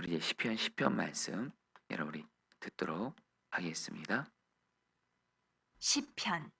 우리 이제 시편 10편 말씀 여러분 우리 듣도록 하겠습니다. 시편.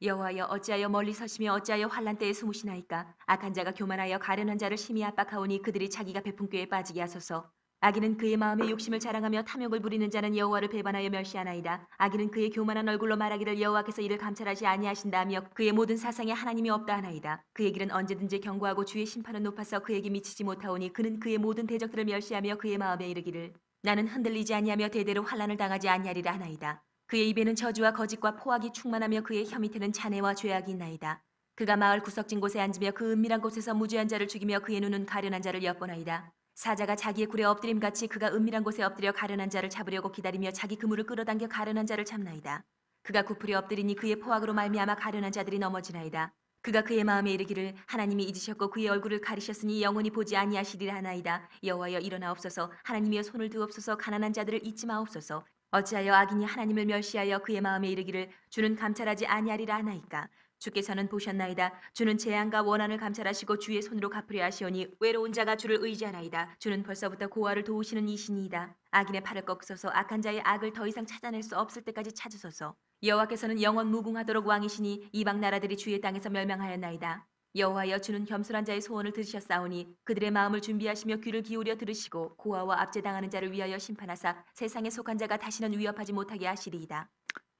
여호와여, 어찌하여 멀리 서시며 어찌하여 환난 때에 숨으시나이까. 악한 자가 교만하여 가련한 자를 심히 압박하오니 그들이 자기가 베푼 꾀에 빠지게 하소서. 악인은 그의 마음에 욕심을 자랑하며 탐욕을 부리는 자는 여호와를 배반하여 멸시하나이다. 악인은 그의 교만한 얼굴로 말하기를 여호와께서 이를 감찰하지 아니하신다며 그의 모든 사상에 하나님이 없다 하나이다. 그의 길은 언제든지 견고하고 주의 심판은 높아서 그에게 미치지 못하오니 그는 그의 모든 대적들을 멸시하며 그의 마음에 이르기를 나는 흔들리지 아니하며 대대로 환난을 당하지 아니하리라 하나이다. 그의 입에는 저주와 거짓과 포악이 충만하며 그의 혀 밑에는 잔해와 죄악이 있나이다. 그가 마을 구석진 곳에 앉으며 그 은밀한 곳에서 무죄한 자를 죽이며 그의 눈은 가련한 자를 엿보나이다. 사자가 자기의 굴에 엎드림같이 그가 은밀한 곳에 엎드려 가련한 자를 잡으려고 기다리며 자기 그물을 끌어당겨 가련한 자를 잡나이다. 그가 구풀이 엎드리니 그의 포악으로 말미암아 가련한 자들이 넘어지나이다. 그가 그의 마음에 이르기를 하나님이 잊으셨고 그의 얼굴을 가리셨으니 영원히 보지 아니하시리라 하나이다. 여호와여, 일어나옵소서. 하나님이여, 손을 두옵소서. 가난한 자들을 잊지 마옵소서. 어찌하여 악인이 하나님을 멸시하여 그의 마음에 이르기를 주는 감찰하지 아니하리라 하나이까. 주께서는 보셨나이다. 주는 재앙과 원한을 감찰하시고 주의 손으로 갚으려 하시오니 외로운 자가 주를 의지하나이다. 주는 벌써부터 고아를 도우시는 이신이이다. 악인의 팔을 꺾으소서. 악한 자의 악을 더 이상 찾아낼 수 없을 때까지 찾으소서. 여호와께서는 영원 무궁하도록 왕이시니 이방 나라들이 주의 땅에서 멸망하였나이다. 여호와여, 주는 겸손한 자의 소원을 들으셨사오니 그들의 마음을 준비하시며 귀를 기울여 들으시고 고아와 압제당하는 자를 위하여 심판하사 세상에 속한 자가 다시는 위협하지 못하게 하시리이다.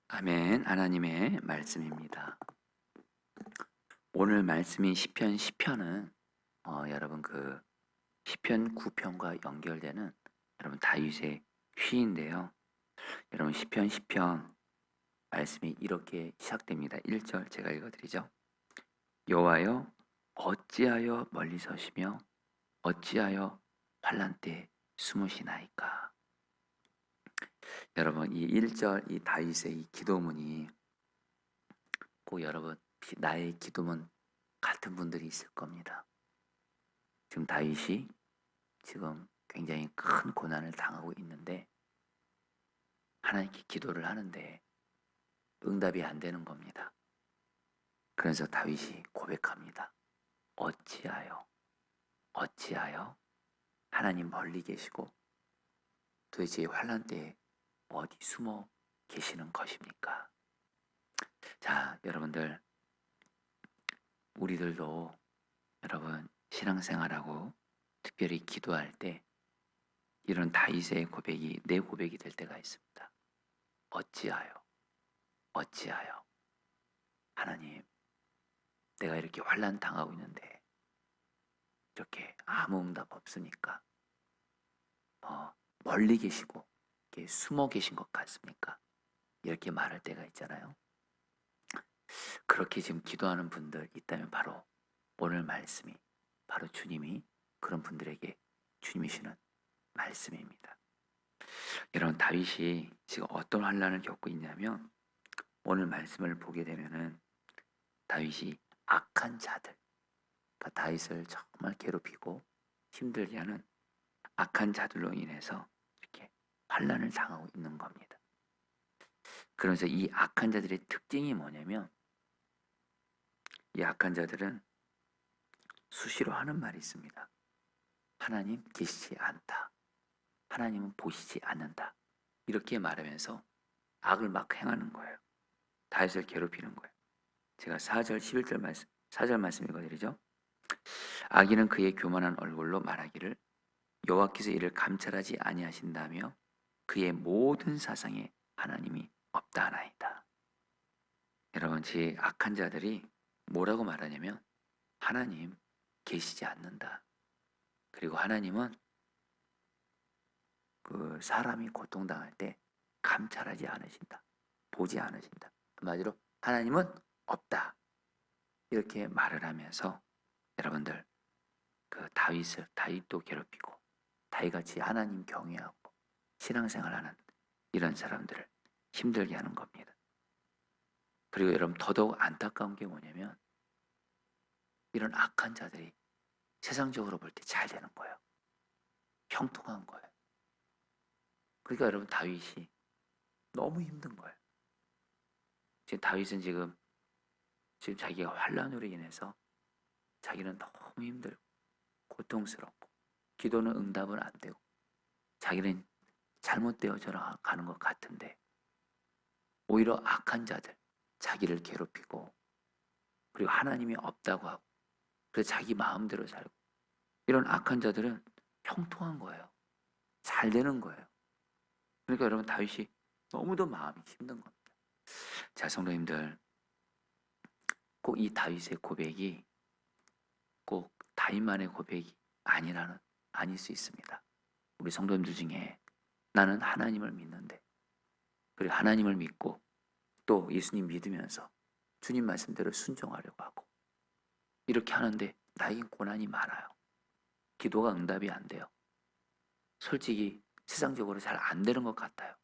아멘. 하나님의 말씀입니다. 오늘 말씀인 시편 10편은 여러분 그 시편 9편과 연결되는 여러분 다윗의 시인데요. 여러분 시편 10편 말씀이 이렇게 시작됩니다. 1절 제가 읽어드리죠. 여호와여, 어찌하여 멀리 서시며 어찌하여 환난 때 숨으시나이까. 여러분 이 1절 이 다윗의 이 기도문이 꼭 여러분 나의 기도문 같은 분들이 있을 겁니다. 지금 다윗이 지금 굉장히 큰 고난을 당하고 있는데 하나님께 기도를 하는데 응답이 안 되는 겁니다. 그래서 다윗이 고백합니다. 어찌하여 하나님 멀리 계시고 도대체 환난 때에 어디 숨어 계시는 것입니까? 자, 여러분들 우리들도 여러분 신앙생활하고 특별히 기도할 때 이런 다윗의 고백이 내 고백이 될 때가 있습니다. 어찌하여 하나님, 내가 이렇게 환난 당하고 있는데 이렇게 아무 응답 없으니까 멀리 계시고 이렇게 숨어 계신 것 같습니까? 이렇게 말할 때가 있잖아요. 그렇게 지금 기도하는 분들 있다면 바로 오늘 말씀이 바로 주님이 그런 분들에게 주님이 주는 말씀입니다. 여러분 다윗이 지금 어떤 환난을 겪고 있냐면 오늘 말씀을 보게 되면은 다윗이 악한 자들, 그러니까 다윗을 정말 괴롭히고 힘들게 하는 악한 자들로 인해서 이렇게 환난을 당하고 있는 겁니다. 그래서 이 악한 자들의 특징이 뭐냐면 이 악한 자들은 수시로 하는 말이 있습니다. 하나님 계시지 않다. 하나님은 보시지 않는다. 이렇게 말하면서 악을 막 행하는 거예요. 다윗을 괴롭히는 거예요. 제가 4절 11절 말씀 4절 말씀 읽어드리죠. 악인은 그의 교만한 얼굴로 말하기를 여호와께서 이를 감찰하지 아니하신다며 그의 모든 사상에 하나님이 없다 하나이다. 여러분, 제 악한 자들이 뭐라고 말하냐면 하나님 계시지 않는다. 그리고 하나님은 그 사람이 고통당할 때 감찰하지 않으신다. 보지 않으신다. 한마디로 하나님은 없다. 이렇게 말을 하면서 여러분들 그 다윗도 괴롭히고 다윗같이 하나님 경외하고 신앙생활하는 이런 사람들을 힘들게 하는 겁니다. 그리고 여러분 더더욱 안타까운 게 뭐냐면 이런 악한 자들이 세상적으로 볼 때 잘 되는 거예요. 형통한 거예요. 그러니까 여러분 다윗이 너무 힘든 거예요. 지금 다윗은 지금 자기가 환난으로 인해서 자기는 너무 힘들고 고통스럽고 기도는 응답은 안 되고 자기는 잘못되어져 가는 것 같은데 오히려 악한 자들, 자기를 괴롭히고 그리고 하나님이 없다고 하고 그래서 자기 마음대로 살고 이런 악한 자들은 형통한 거예요. 잘 되는 거예요. 그러니까 여러분 다윗이 너무도 마음이 힘든 겁니다. 자, 성도님들, 꼭 이 다윗의 고백이 꼭 다윗만의 고백이 아닐 수 있습니다. 우리 성도님들 중에 나는 하나님을 믿는데 그리고 하나님을 믿고 또 예수님 믿으면서 주님 말씀대로 순종하려고 하고 이렇게 하는데 나에겐 고난이 많아요. 기도가 응답이 안 돼요. 솔직히 세상적으로 잘 안 되는 것 같아요.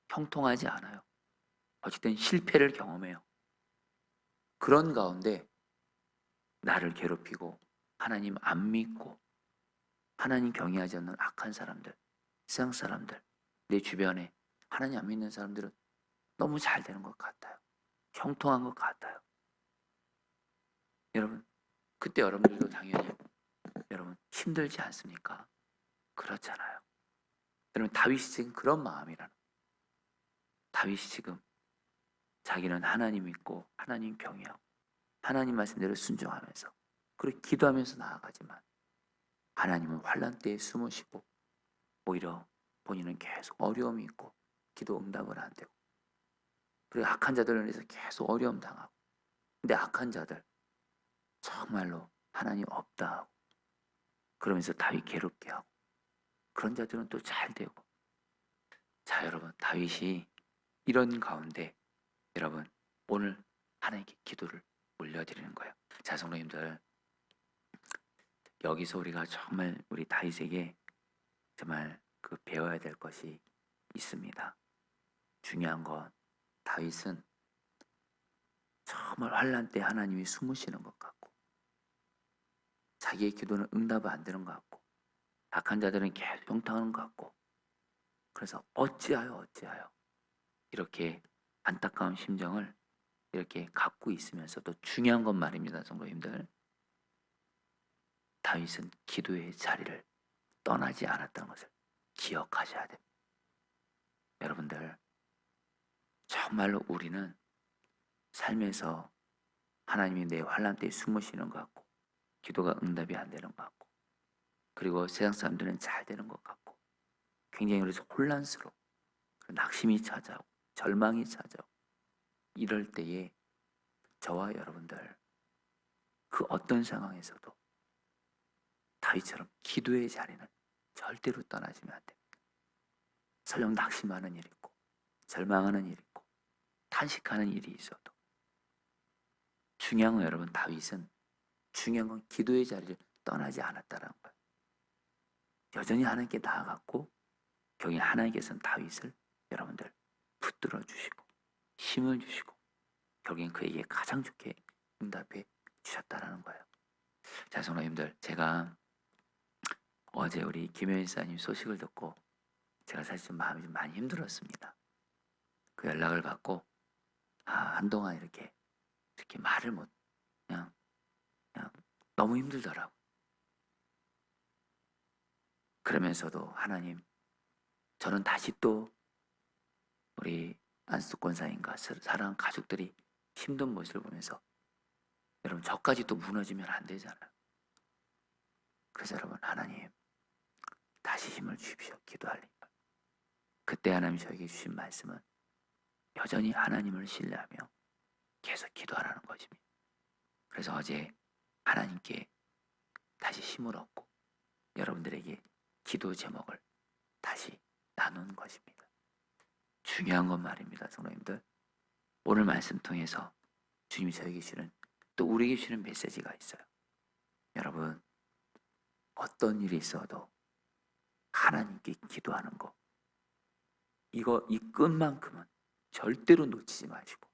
형통하지 않아요. 어쨌든 실패를 경험해요. 그런 가운데 나를 괴롭히고 하나님 안 믿고 하나님 경외하지 않는 악한 사람들, 세상 사람들, 내 주변에 하나님 안 믿는 사람들은 너무 잘 되는 것 같아요. 형통한 것 같아요. 여러분, 그때 여러분들도 당연히 여러분 힘들지 않습니까? 그렇잖아요. 여러분 다윗이 지금 그런 마음이라는 다윗이 지금 자기는 하나님 믿고 하나님 경외하고 하나님 말씀대로 순종하면서 그리고 기도하면서 나아가지만 하나님은 환난 때에 숨으시고 오히려 본인은 계속 어려움이 있고 기도 응답을 안 되고 그리고 악한 자들을 위해서 계속 어려움 당하고 근데 악한 자들 정말로 하나님 없다 하고 그러면서 다윗 괴롭게 하고 그런 자들은 또 잘 되고 자 여러분 다윗이 이런 가운데 여러분 오늘 하나님께 기도를 올려드리는 거예요. 자 성도님들 여기서 우리가 정말 우리 다윗에게 정말 그 배워야 될 것이 있습니다. 중요한 건 다윗은 정말 환난 때 하나님이 숨으시는 것 같고 자기의 기도는 응답이 안 되는 것 같고 악한 자들은 계속 형통하는 것 같고 그래서 어찌하여 이렇게 안타까운 심정을 이렇게 갖고 있으면서도 중요한 건 말입니다. 성도님들 다윗은 기도의 자리를 떠나지 않았다는 것을 기억하셔야 됩니다. 여러분들 정말로 우리는 삶에서 하나님이 내 환난 때에 숨으시는 것 같고 기도가 응답이 안 되는 것 같고 그리고 세상 사람들은 잘 되는 것 같고 굉장히 그래서 혼란스러워 낙심이 찾아오고 절망이 찾아오고 이럴 때에 저와 여러분들 그 어떤 상황에서도 다윗처럼 기도의 자리는 절대로 떠나시면 안 됩니다. 설령 낙심하는 일이 있고 절망하는 일이 있고 탄식하는 일이 있어도 중요한 건 여러분 다윗은 중요한 건 기도의 자리를 떠나지 않았다는 거예요. 여전히 하나님께 나아갔고 경히 하나님께서는 다윗을 여러분들 붙들어 주시고 힘을 주시고 결국엔 그에게 가장 좋게 응답해 주셨다라는 거예요. 자 성도님들 제가 어제 우리 김효인 사님 소식을 듣고 제가 사실 좀 마음이 좀 많이 힘들었습니다. 그 연락을 받고 한동안 이렇게 말을 못 그냥 너무 힘들더라고. 그러면서도 하나님 저는 다시 또 우리 안수 권사님과 사랑하는 가족들이 힘든 모습을 보면서 여러분 저까지 또 무너지면 안 되잖아요. 그래서 여러분 하나님 다시 힘을 주십시오. 기도하리까. 그때 하나님 저에게 주신 말씀은 여전히 하나님을 신뢰하며 계속 기도하라는 것입니다. 그래서 어제 하나님께 다시 힘을 얻고 여러분들에게 기도 제목을 다시 나눈 것입니다. 중요한 건 말입니다. 성도님들 오늘 말씀 통해서 주님이 저에게 주시는 또 우리에게 주시는 메시지가 있어요. 여러분 어떤 일이 있어도 하나님께 기도하는 거 이 끝만큼은 절대로 놓치지 마시고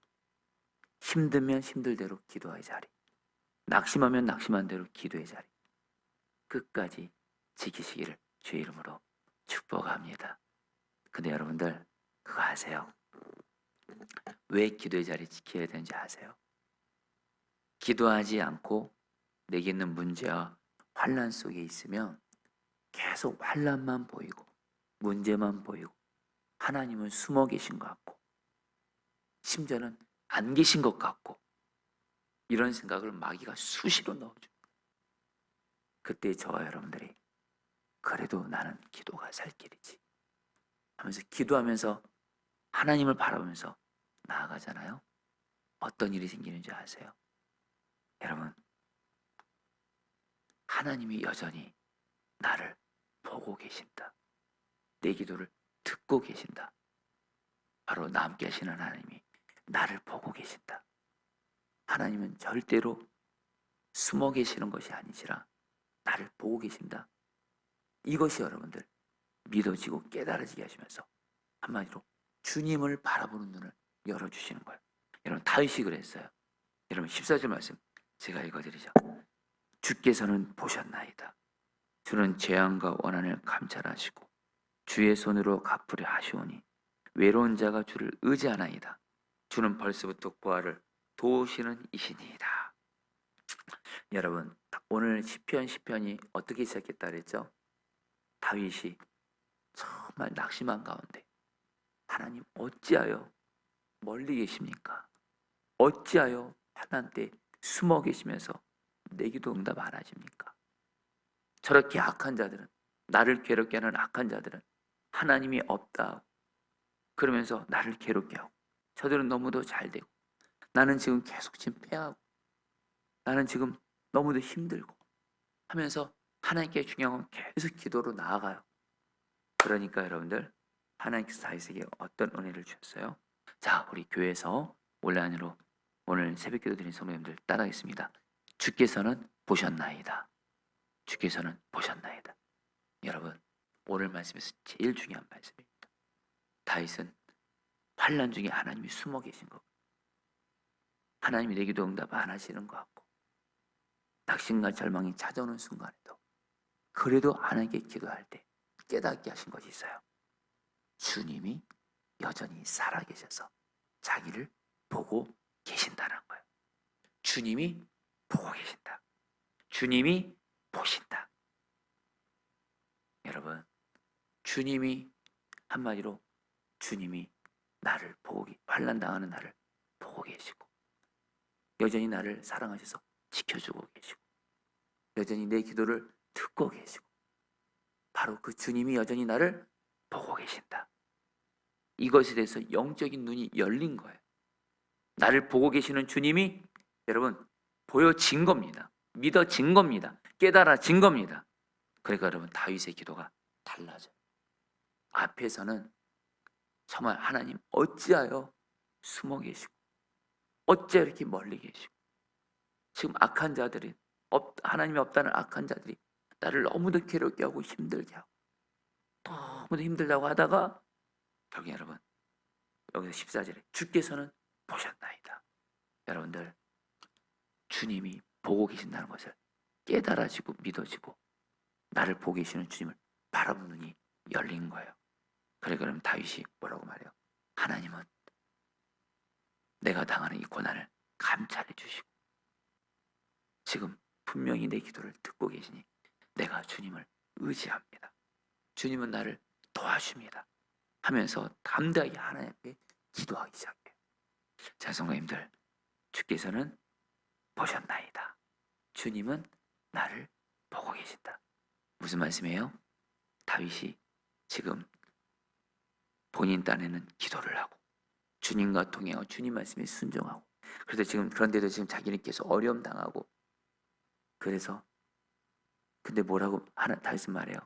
힘들면 힘들대로 기도의 자리 낙심하면 낙심한 대로 기도의 자리 끝까지 지키시기를 주의 이름으로 축복합니다. 근데 여러분들 그거 아세요? 왜 기도의 자리 지켜야 되는지 아세요? 기도하지 않고 내게 있는 문제와 환난 속에 있으면 계속 환난만 보이고 문제만 보이고 하나님은 숨어 계신 것 같고 심지어는 안 계신 것 같고 이런 생각을 마귀가 수시로 넣어줍니다. 그때 저와 여러분들이 그래도 나는 기도가 살 길이지 하면서 기도하면서 하나님을 바라보면서 나아가잖아요. 어떤 일이 생기는지 아세요? 여러분, 하나님이 여전히 나를 보고 계신다. 내 기도를 듣고 계신다. 바로 나 함께 하시는 하나님이 나를 보고 계신다. 하나님은 절대로 숨어 계시는 것이 아니시라 나를 보고 계신다. 이것이 여러분들 믿어지고 깨달아지게 하시면서 한마디로 주님을 바라보는 눈을 열어주시는 거예요. 여러분 다윗이 그랬어요. 여러분 14절 말씀 제가 읽어드리죠. 주께서는 보셨나이다. 주는 재앙과 원한을 감찰하시고 주의 손으로 갚으려 하시오니 외로운 자가 주를 의지하나이다. 주는 벌써부터 고아를 도우시는 이시니이다. 여러분 오늘 시편이 어떻게 시작했다 그랬죠? 다윗이 정말 낙심한 가운데 하나님 어찌하여 멀리 계십니까? 어찌하여 환난 때 숨어 계시면서 내 기도 응답 안 하십니까? 저렇게 악한 자들은 나를 괴롭게 하는 악한 자들은 하나님이 없다 그러면서 나를 괴롭게 하고 저들은 너무도 잘 되고 나는 지금 계속 패하고 나는 지금 너무도 힘들고 하면서 하나님께 중요한 건 계속 기도로 나아가요. 그러니까 여러분들 하나님께서 다윗에게 어떤 은혜를 주셨어요? 자 우리 교회에서 온라인으로 오늘 새벽기도 드린 성도님들 따라하겠습니다. 주께서는 보셨나이다. 주께서는 보셨나이다. 여러분 오늘 말씀에서 제일 중요한 말씀입니다. 다윗은 환난 중에 하나님이 숨어 계신 것, 하나님이 내 기도 응답 안 하시는 것 같고 낙심과 절망이 찾아오는 순간에도 그래도 하나님께 기도할 때 깨닫게 하신 것이 있어요. 주님이 여전히 살아계셔서 자기를 보고 계신다는 거예요. 주님이 보고 계신다. 주님이 보신다. 여러분 주님이 한마디로 주님이 나를 보고 환난 당하는 나를 보고 계시고 여전히 나를 사랑하셔서 지켜주고 계시고 여전히 내 기도를 듣고 계시고 바로 그 주님이 여전히 나를 보고 계신다. 이것에 대해서 영적인 눈이 열린 거예요. 나를 보고 계시는 주님이 여러분 보여진 겁니다. 믿어진 겁니다. 깨달아진 겁니다. 그러니까 여러분 다윗의 기도가 달라져요. 앞에서는 정말 하나님 어찌하여 숨어 계시고 어찌하여 이렇게 멀리 계시고 지금 악한 자들이 하나님이 없다는 악한 자들이 나를 너무도 괴롭게 하고 힘들게 하고 너무도 힘들다고 하다가 결국 여러분 여기서 14절에 주께서는 보셨나이다. 여러분들 주님이 보고 계신다는 것을 깨달아지고 믿어지고 나를 보고 계시는 주님을 바라보는 눈이 열린 거예요. 그럼 다윗이 뭐라고 말해요? 하나님은 내가 당하는 이 고난을 감찰해 주시고 지금 분명히 내 기도를 듣고 계시니 내가 주님을 의지합니다. 주님은 나를 도와줍니다. 하면서 담대하게 하나님 앞에 기도하기 시작해요. 자 성도님들 주께서는 보셨나이다. 주님은 나를 보고 계신다. 무슨 말씀이에요? 다윗이 지금 본인 딴에는 기도를 하고 주님과 통행하고 주님 말씀에 순종하고 그런데도 지금 자기는 계속 어려움 당하고 그래서 근데 뭐라고 다윗은 말해요.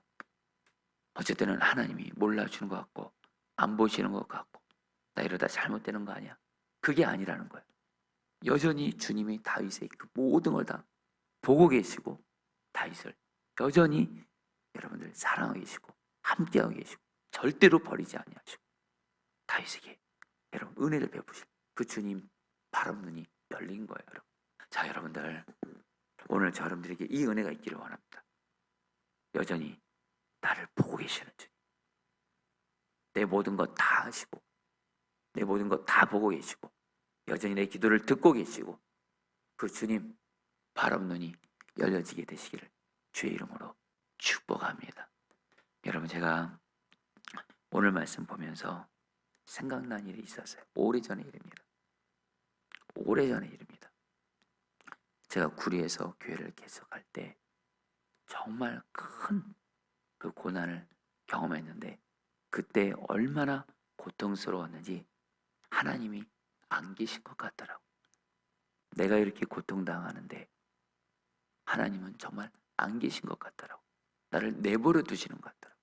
어쨌든 하나님이 몰라주는 것 같고 안 보시는 것 같고 나 이러다 잘못되는 거 아니야. 그게 아니라는 거예요. 여전히 주님이 다윗의 그 모든 걸 다 보고 계시고 다윗을 여전히 여러분들 사랑하고 계시고 함께하고 계시고 절대로 버리지 아니하시고 다윗에게 여러분 은혜를 베푸실 그 주님 바람 눈이 열린 거예요. 여러분. 자 여러분들 오늘 저 여러분들에게 이 은혜가 있기를 원합니다. 여전히 나를 보고 계시는 주님 내 모든 것 다 아시고 내 모든 것 다 보고 계시고 여전히 내 기도를 듣고 계시고 그 주님 바람 눈이 열려지게 되시기를 주의 이름으로 축복합니다. 여러분 제가 오늘 말씀 보면서 생각난 일이 있었어요. 오래전의 일입니다. 오래전의 일입니다. 제가 구리에서 교회를 개척할 때 정말 큰 그 고난을 경험했는데 그때 얼마나 고통스러웠는지 하나님이 안 계신 것 같더라고요. 내가 이렇게 고통당하는데 하나님은 정말 안 계신 것 같더라고요. 나를 내버려 두시는 것 같더라고요.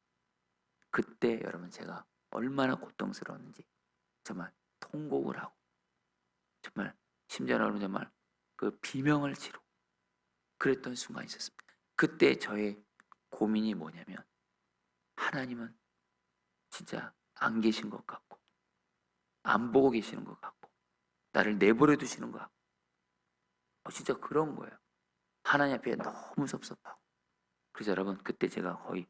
그때 여러분 제가 얼마나 고통스러웠는지 정말 통곡을 하고 정말 심지어는 정말 그 비명을 지르고 그랬던 순간이 있었습니다. 그때 저의 고민이 뭐냐면 하나님은 진짜 안 계신 것 같고 안 보고 계시는 것 같고 나를 내버려 두시는 것 같고 진짜 그런 거예요. 하나님 앞에 너무 섭섭하고 그래서 여러분 그때 제가 거의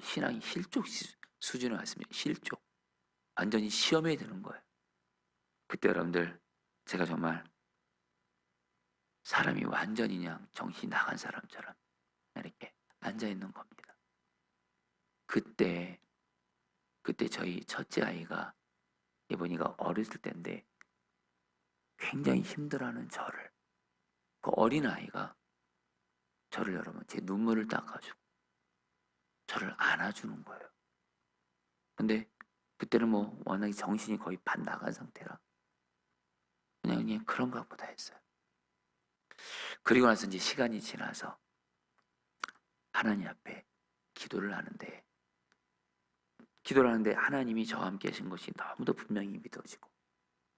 신앙이 실족 수준에 왔습니다. 실족. 완전히 시험에 드는 거예요. 그때 여러분들 제가 정말 사람이 완전히 그냥 정신 나간 사람처럼 이렇게 앉아 있는 겁니다. 그때 저희 첫째 아이가 예본이가 어렸을 때인데 굉장히 힘들어하는 저를 그 어린 아이가 저를 여러분 제 눈물을 닦아주고 저를 안아주는 거예요. 근데 그때는 뭐 워낙에 정신이 거의 반 나간 상태라 그냥 그런가 보다 했어요. 그리고 나서 이제 시간이 지나서 하나님 앞에 기도를 하는데 하나님이 저와 함께 하신 것이 너무도 분명히 믿어지고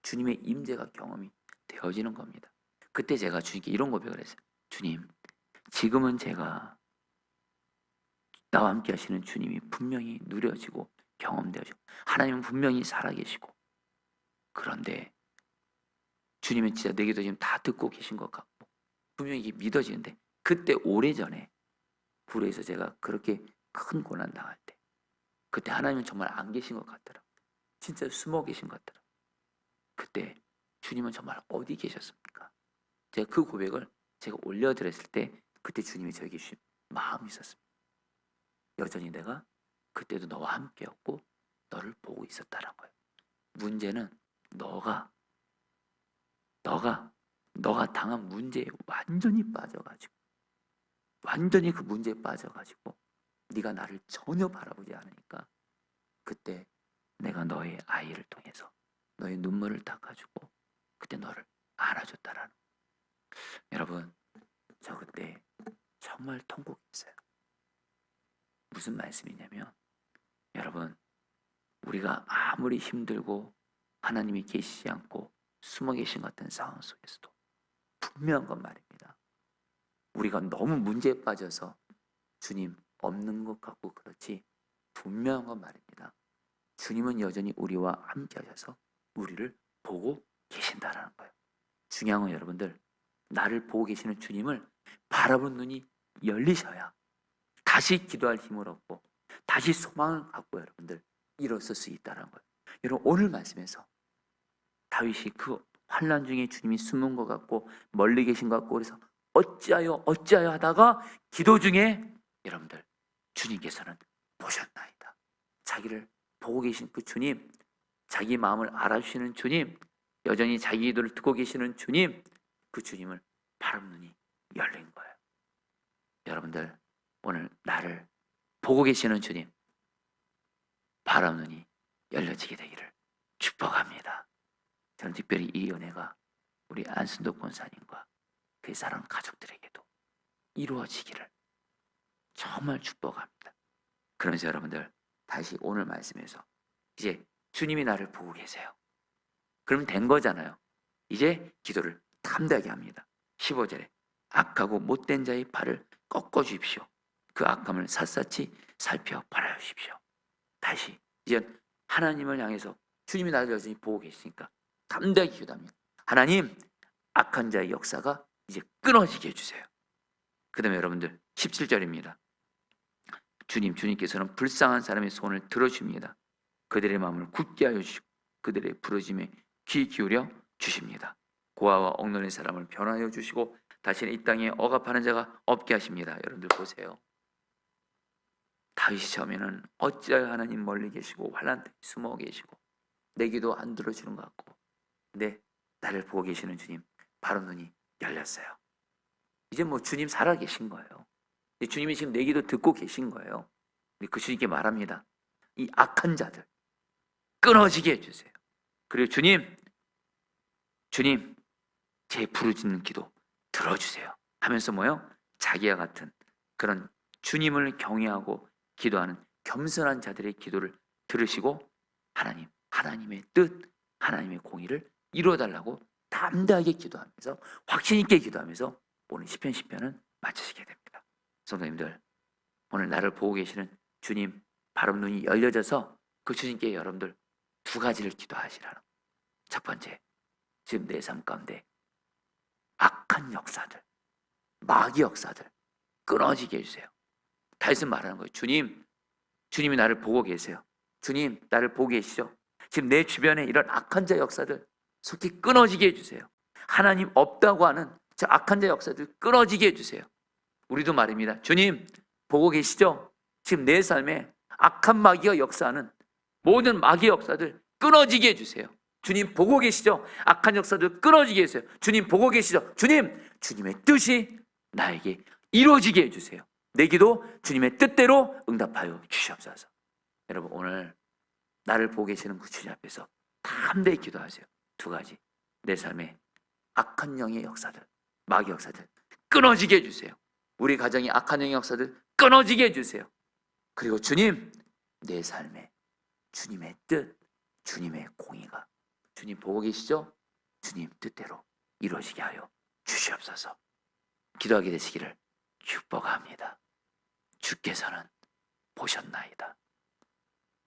주님의 임재가 경험이 되어지는 겁니다. 그때 제가 주님께 이런 고백을 했어요. 주님, 지금은 제가 나와 함께 하시는 주님이 분명히 누려지고 경험되어지고 하나님은 분명히 살아계시고 그런데 주님은 진짜 내 기도 지금 다 듣고 계신 것 같고 분명히 이게 믿어지는데 그때 오래전에 불에서 제가 그렇게 큰 고난 당할 때 그때 하나님은 정말 안 계신 것 같더라고요. 진짜 숨어 계신 것 같더라고요. 그때 주님은 정말 어디 계셨습니까? 제가 그 고백을 제가 올려드렸을 때 그때 주님이 저에게 주신 마음이 있었습니다. 여전히 내가 그때도 너와 함께였고 너를 보고 있었다는 거예요. 문제는 너가 당한 문제에 완전히 빠져가지고 완전히 그 문제에 빠져가지고 네가 나를 전혀 바라보지 않으니까 그때 내가 너의 아이를 통해서 너의 눈물을 닦아주고 그때 너를 안아줬다라는 거예요. 여러분 저 그때 정말 통곡했어요. 무슨 말씀이냐면 여러분 우리가 아무리 힘들고 하나님이 계시지 않고 숨어 계신 것 같은 상황 속에서도 분명한 건 말입니다. 우리가 너무 문제에 빠져서 주님 없는 것 같고 그렇지 분명한 건 말입니다. 주님은 여전히 우리와 함께 하셔서 우리를 보고 계신다라는 거예요. 중요한 건 여러분들 나를 보고 계시는 주님을 바라본 눈이 열리셔야 다시 기도할 힘을 얻고 다시 소망을 갖고 여러분들 일어설 수 있다는 거예요. 여러분 오늘 말씀에서 다윗이 그 환난 중에 주님이 숨은 것 같고 멀리 계신 것 같고 그래서 어찌하여 하다가 기도 중에 여러분들 주님께서는 보셨나이다. 자기를 보고 계신 그 주님, 자기 마음을 알아주시는 주님, 여전히 자기 기도를 듣고 계시는 주님, 그 주님을 바라보는 눈이 열린 거예요. 여러분들 오늘 나를 보고 계시는 주님 바라보는 눈이 열려지게 되기를 축복합니다. 저는 특별히 이 은혜가 우리 안순덕 권사님과 그의 사랑 가족들에게도 이루어지기를 정말 축복합니다. 그러면서 여러분들 다시 오늘 말씀에서 이제 주님이 나를 보고 계세요. 그럼 된 거잖아요. 이제 기도를 담대하게 합니다. 15절에 악하고 못된 자의 발을 꺾어 주십시오. 그 악함을 샅샅이 살펴 바라여 주십시오. 다시 이제 하나님을 향해서 주님이 나를 여전히 보고 계시니까 담대하게 기도합니다. 하나님, 악한 자의 역사가 이제 끊어지게 해주세요. 그 다음에 여러분들 17절입니다. 주님께서는 불쌍한 사람의 소원을 들어주십니다. 그들의 마음을 굳게 하여 주시고 그들의 부르짖음에 귀 기울여 주십니다. 고아와 억눌린 사람을 변화하여 주시고 다시는 이 땅에 억압하는 자가 없게 하십니다. 여러분들 보세요. 다윗이 처음에는 어찌하여 하나님 멀리 계시고 환난 때 숨어 계시고 내 기도 안 들어주는 것 같고, 근데 나를 보고 계시는 주님 바로 눈이 열렸어요. 이제 뭐 주님 살아 계신 거예요. 주님이 지금 내 기도 듣고 계신 거예요. 그 주님께 말합니다. 이 악한 자들 끊어지게 해주세요. 그리고 주님 제 부르짖는 기도 들어주세요 하면서 뭐요? 자기와 같은 그런 주님을 경외하고 기도하는 겸손한 자들의 기도를 들으시고 하나님의 뜻, 하나님의 공의를 이루어달라고 담대하게 기도하면서 확신 있게 기도하면서 오늘 시편은 마치시게 됩니다. 성도님들, 오늘 나를 보고 계시는 주님 바로 눈이 열려져서 그 주님께 여러분들 두 가지를 기도하시라는. 첫 번째, 지금 내 삶 가운데 악한 역사들, 마귀 역사들 끊어지게 해주세요. 다윗은 말하는 거예요. 주님이 나를 보고 계세요. 주님 나를 보고 계시죠? 지금 내 주변에 이런 악한 자 역사들 속히 끊어지게 해주세요. 하나님 없다고 하는 저 악한 자 역사들 끊어지게 해주세요. 우리도 말입니다. 주님 보고 계시죠? 지금 내 삶에 악한 마귀가 역사하는 모든 마귀 역사들 끊어지게 해주세요. 주님 보고 계시죠? 악한 역사들 끊어지게 해주세요. 주님 보고 계시죠? 주님의 뜻이 나에게 이루어지게 해주세요. 내 기도 주님의 뜻대로 응답하여 주시옵소서. 여러분, 오늘 나를 보고 계시는 그 주님 앞에서 담대히 기도하세요. 두 가지, 내 삶에 악한 영의 역사들, 마귀 역사들 끊어지게 해주세요. 우리 가정의 악한 영의 역사들 끊어지게 해주세요. 그리고 주님, 내 삶에 주님의 뜻, 주님의 공의가, 주님 보고 계시죠? 주님 뜻대로 이루어지게 하여 주시옵소서. 기도하게 되시기를 축복합니다. 주께서는 보셨나이다.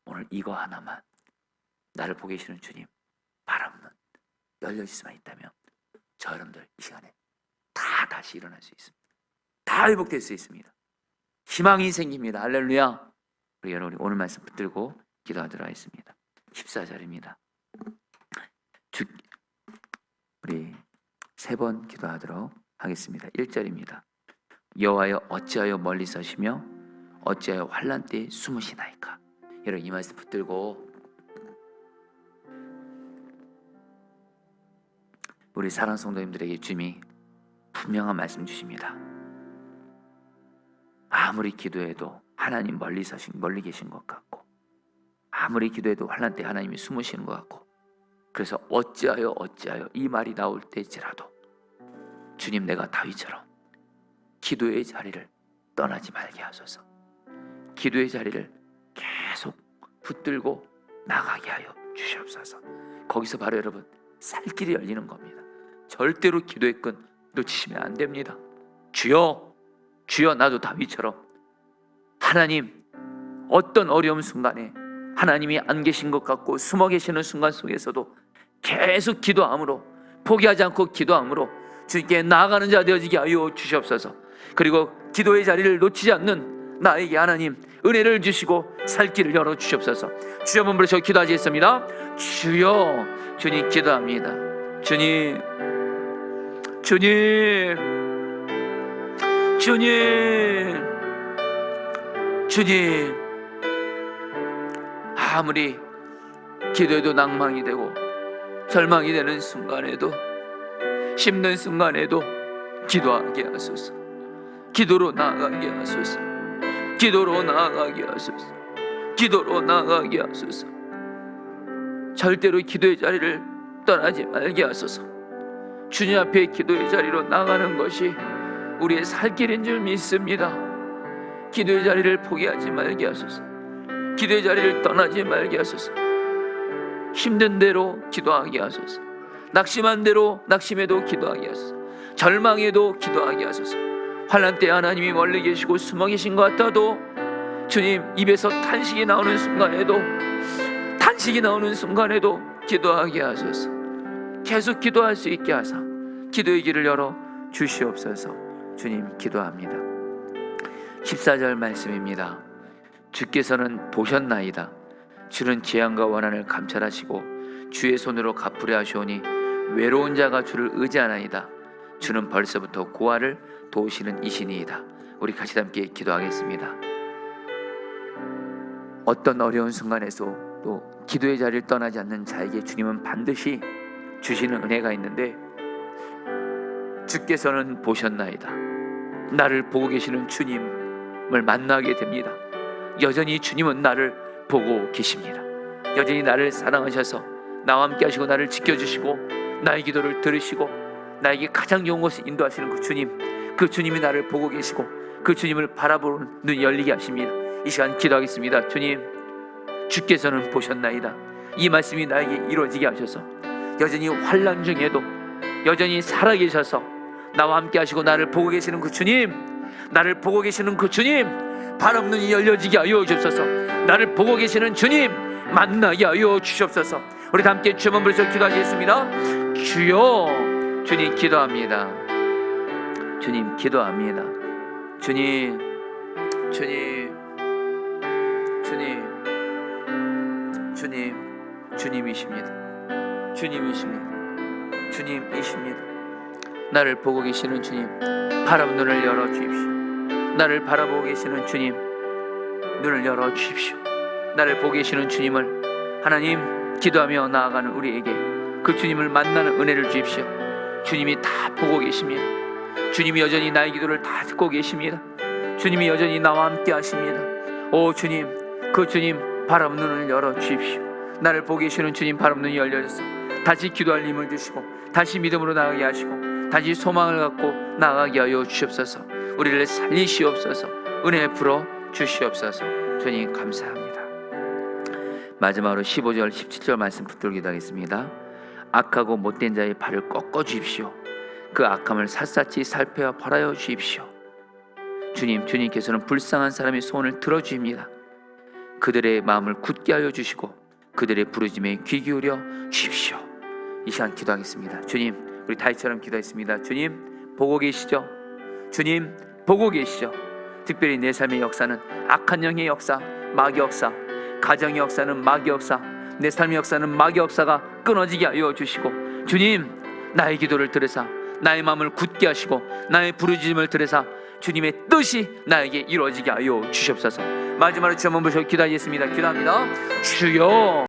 오늘 이거 하나만, 나를 보고 계시는 주님 바라보는 열려질 수만 있다면 저 여러분들 이 시간에 다 다시 일어날 수 있습니다. 다 회복될 수 있습니다. 희망이 생깁니다. 할렐루야. 우리 여러분, 오늘 말씀 붙들고 기도하도록 하겠습니다. 14절입니다. 우리 3번 기도하도록 하겠습니다. 1절입니다. 여호와여 어찌하여 멀리 서시며 어찌하여 환난 때에 숨으시나이까. 여러분, 이 말씀 붙들고 우리 사랑 성도님들에게 주님이 분명한 말씀 주십니다. 아무리 기도해도 하나님 멀리 계신 것 같고, 아무리 기도해도 환난 때 하나님이 숨으시는 것 같고, 그래서 어찌하여 이 말이 나올 때일지라도 주님, 내가 다윗처럼 기도의 자리를 떠나지 말게 하소서. 기도의 자리를 계속 붙들고 나가게 하여 주시옵소서. 거기서 바로 여러분 살 길이 열리는 겁니다. 절대로 기도의 끈 놓치시면 안 됩니다. 주여 나도 다윗처럼 하나님, 어떤 어려움 순간에 하나님이 안 계신 것 같고 숨어 계시는 순간 속에서도 계속 기도함으로, 포기하지 않고 기도함으로 주님께 나아가는 자 되어지게 하여 주시옵소서. 그리고 기도의 자리를 놓치지 않는 나에게 하나님 은혜를 주시고 살 길을 열어 주시옵소서. 주여 한번 부르셔 기도하시겠습니다. 주여, 주님 기도합니다. 주님 아무리 기도해도 낭망이 되고 절망이 되는 순간에도, 힘든 순간에도 기도하게 하소서. 기도로 나아가게 하소서. 기도로 나아가게 하소서. 기도로 나아가게 하소서. 절대로 기도의 자리를 떠나지 말게 하소서. 주님 앞에 기도의 자리로 나가는 것이 우리의 살 길인 줄 믿습니다. 기도의 자리를 포기하지 말게 하소서. 기도의 자리를 떠나지 말게 하소서. 힘든 대로 기도하게 하소서. 낙심한 대로 낙심해도 기도하게 하소서. 절망해도 기도하게 하소서. 환난 때 하나님이 멀리 계시고 숨어 계신 것 같아도 주님 입에서 탄식이 나오는 순간에도 기도하게 하소서. 계속 기도할 수 있게 하사 기도의 길을 열어 주시옵소서. 주님 기도합니다. 14절 말씀입니다. 주께서는 보셨나이다. 주는 재앙과 원한을 감찰하시고 주의 손으로 갚으려 하시오니 외로운 자가 주를 의지하나이다. 주는 벌써부터 고아를 도우시는 이시니이다. 우리 같이 함께 기도하겠습니다. 어떤 어려운 순간에서 또 기도의 자리를 떠나지 않는 자에게 주님은 반드시 주시는 은혜가 있는데, 주께서는 보셨나이다. 나를 보고 계시는 주님을 만나게 됩니다. 여전히 주님은 나를 보고 계십니다. 여전히 나를 사랑하셔서 나와 함께 하시고 나를 지켜주시고 나의 기도를 들으시고 나에게 가장 좋은 곳을 인도하시는 그 주님이 나를 보고 계시고 그 주님을 바라보는 눈 열리게 하십니다. 이 시간 기도하겠습니다. 주님, 주께서는 보셨나이다. 이 말씀이 나에게 이루어지게 하셔서 여전히 환난 중에도 여전히 살아계셔서 나와 함께 하시고 나를 보고 계시는 그 주님, 나를 보고 계시는 그 주님, 바람 눈이 열려지게 하여 주옵소서. 나를 보고 계시는 주님 만나게 하여 주시옵소서. 우리 다 함께 주여 한번 부르셔 기도하시겠습니다. 주여, 주님 기도합니다. 주님 기도합니다. 주님, 주님, 주님, 주님, 주님이십니다. 주님이십니다. 주님이십니다. 나를 보고 계시는 주님, 바람 눈을 열어 주십시오. 나를 바라보고 계시는 주님, 눈을 열어 주십시오. 나를 보고 계시는 주님을 하나님 기도하며 나아가는 우리에게 그 주님을 만나는 은혜를 주십시오. 주님이 다 보고 계십니다. 주님이 여전히 나의 기도를 다 듣고 계십니다. 주님이 여전히 나와 함께 하십니다. 오 주님, 그 주님 바람 눈을 열어 주십시오. 나를 보고 계시는 주님 바람 눈이 열려져서 다시 기도할 힘을 주시고 다시 믿음으로 나아가게 하시고 다시 소망을 갖고 나아가게 하여 주시옵소서. 우리를 살리시옵소서. 은혜 풀어 주시옵소서. 주님 감사합니다. 마지막으로 15절 17절 말씀 붙들고 기도하겠습니다. 악하고 못된 자의 발을 꺾어 주십시오. 그 악함을 샅샅이 살펴 벌하여 주십시오. 주님, 주님께서는 불쌍한 사람의 소원을 들어주십니다. 그들의 마음을 굳게 하여 주시고 그들의 부르짖음에 귀 기울여 주십시오. 이 시간 기도하겠습니다. 주님, 우리 다윗처럼 기도했습니다. 주님 보고 계시죠? 주님 보고 계시죠? 특별히 내 삶의 역사는 악한 영의 역사, 마귀 역사, 가정의 역사는 마귀 역사, 내 삶의 역사는 마귀 역사가 끊어지게 하여 주시고 주님, 나의 기도를 들으사 나의 마음을 굳게 하시고 나의 부르짖음을 들으사 주님의 뜻이 나에게 이루어지게 하여 주시옵소서. 마지막으로 주여 한번 부르시고 기도하겠습니다. 기도합니다. 주여.